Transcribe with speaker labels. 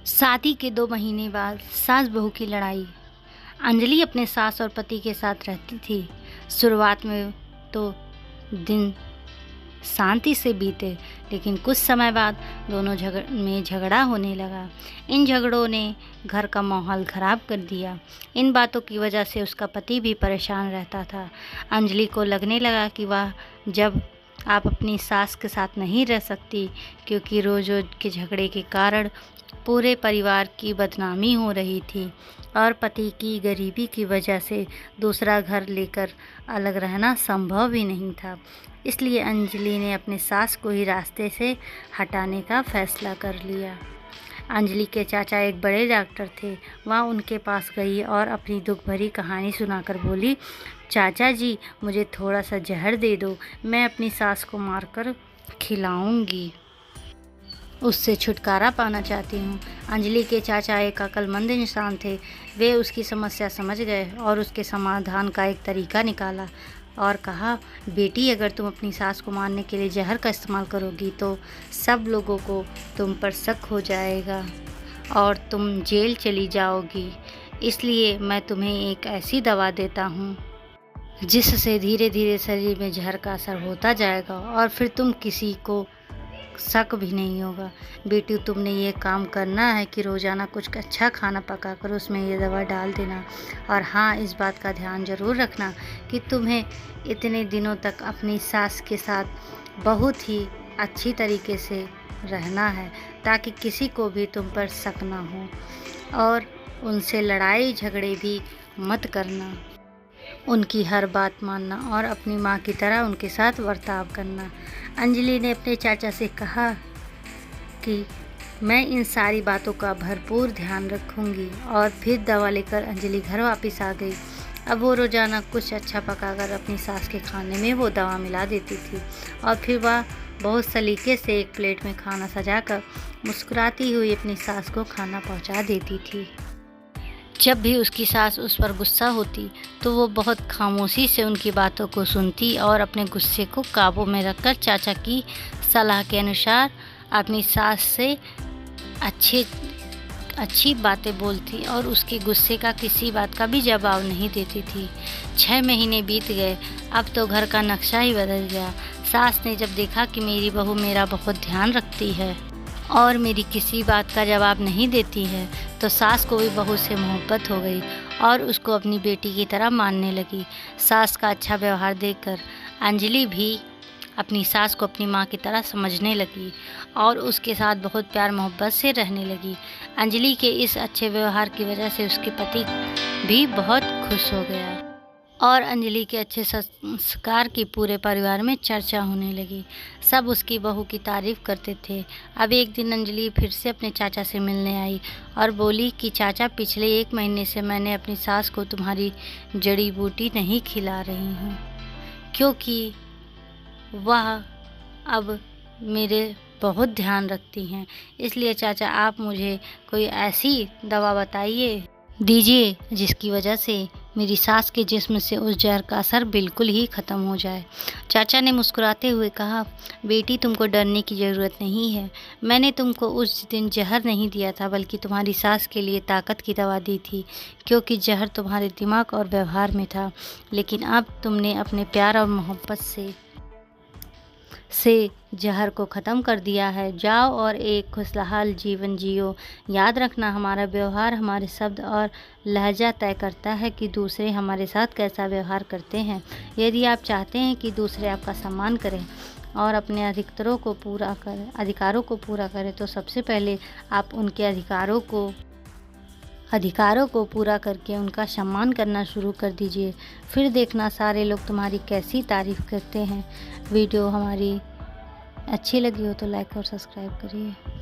Speaker 1: शादी के 2 महीने बाद सास बहू की लड़ाई। अंजलि अपने सास और पति के साथ रहती थी। शुरुआत में तो दिन शांति से बीते, लेकिन कुछ समय बाद दोनों झगड़ा होने लगा। इन झगड़ों ने घर का माहौल ख़राब कर दिया। इन बातों की वजह से उसका पति भी परेशान रहता था। अंजलि को लगने लगा कि वह जब आप अपनी सास के साथ नहीं रह सकती, क्योंकि रोज़-रोज़ के झगड़े के कारण पूरे परिवार की बदनामी हो रही थी और पति की गरीबी की वजह से दूसरा घर लेकर अलग रहना संभव भी नहीं था। इसलिए अंजलि ने अपने सास को ही रास्ते से हटाने का फैसला कर लिया। अंजलि के चाचा एक बड़े डॉक्टर थे। वह उनके पास गई और अपनी दुख भरी कहानी सुनाकर बोली, चाचा जी, मुझे थोड़ा सा जहर दे दो, मैं अपनी सास को मारकर खिलाऊंगी। उससे छुटकारा पाना चाहती हूँ। अंजलि के चाचा एक अक्लमंद इंसान थे। वे उसकी समस्या समझ गए और उसके समाधान का एक तरीका निकाला और कहा, बेटी, अगर तुम अपनी सास को मारने के लिए जहर का इस्तेमाल करोगी तो सब लोगों को तुम पर शक हो जाएगा और तुम जेल चली जाओगी। इसलिए मैं तुम्हें एक ऐसी दवा देता हूँ जिससे धीरे धीरे शरीर में जहर का असर होता जाएगा और फिर तुम किसी को शक भी नहीं होगा। बेटी, तुमने ये काम करना है कि रोज़ाना कुछ अच्छा खाना पकाकर उसमें ये दवा डाल देना। और हाँ, इस बात का ध्यान ज़रूर रखना कि तुम्हें इतने दिनों तक अपनी सास के साथ बहुत ही अच्छी तरीके से रहना है ताकि किसी को भी तुम पर शक ना हो, और उनसे लड़ाई झगड़े भी मत करना। उनकी हर बात मानना और अपनी माँ की तरह उनके साथ बर्ताव करना। अंजलि ने अपने चाचा से कहा कि मैं इन सारी बातों का भरपूर ध्यान रखूंगी, और फिर दवा लेकर अंजलि घर वापस आ गई। अब वो रोज़ाना कुछ अच्छा पकाकर अपनी सास के खाने में वो दवा मिला देती थी और फिर वह बहुत सलीके से एक प्लेट में खाना सजाकर मुस्कुराती हुई अपनी सास को खाना पहुंचा देती थी। जब भी उसकी सास उस पर गुस्सा होती तो वो बहुत खामोशी से उनकी बातों को सुनती और अपने गुस्से को काबू में रखकर चाचा की सलाह के अनुसार अपनी सास से अच्छी बातें बोलती और उसके गुस्से का किसी बात का भी जवाब नहीं देती थी। 6 महीने बीत गए। अब तो घर का नक्शा ही बदल गया। सास ने जब देखा कि मेरी बहू मेरा बहुत ध्यान रखती है और मेरी किसी बात का जवाब नहीं देती है, तो सास को भी बहू से मोहब्बत हो गई और उसको अपनी बेटी की तरह मानने लगी। सास का अच्छा व्यवहार देखकर अंजलि भी अपनी सास को अपनी माँ की तरह समझने लगी और उसके साथ बहुत प्यार मोहब्बत से रहने लगी। अंजलि के इस अच्छे व्यवहार की वजह से उसके पति भी बहुत खुश हो गया और अंजलि के अच्छे संस्कार की पूरे परिवार में चर्चा होने लगी। सब उसकी बहू की तारीफ़ करते थे। अब एक दिन अंजलि फिर से अपने चाचा से मिलने आई और बोली कि चाचा, पिछले 1 महीने से मैंने अपनी सास को तुम्हारी जड़ी बूटी नहीं खिला रही हूँ, क्योंकि वह अब मेरे बहुत ध्यान रखती हैं। इसलिए चाचा, आप मुझे कोई ऐसी दवा बताइए दीजिए जिसकी वजह से मेरी सास के जिस्म से उस जहर का असर बिल्कुल ही ख़त्म हो जाए। चाचा ने मुस्कुराते हुए कहा, बेटी, तुमको डरने की ज़रूरत नहीं है। मैंने तुमको उस दिन जहर नहीं दिया था, बल्कि तुम्हारी सास के लिए ताकत की दवा दी थी, क्योंकि जहर तुम्हारे दिमाग और व्यवहार में था। लेकिन अब तुमने अपने प्यार और मोहब्बत से जहर को ख़त्म कर दिया है। जाओ और एक खुशहाल जीवन जियो। याद रखना, हमारा व्यवहार, हमारे शब्द और लहजा तय करता है कि दूसरे हमारे साथ कैसा व्यवहार करते हैं। यदि आप चाहते हैं कि दूसरे आपका सम्मान करें और अपने अधिकारों को पूरा करें, तो सबसे पहले आप उनके अधिकारों को पूरा करके उनका सम्मान करना शुरू कर दीजिए। फिर देखना सारे लोग तुम्हारी कैसी तारीफ़ करते हैं। वीडियो हमारी अच्छी लगी हो तो लाइक और सब्सक्राइब करिए।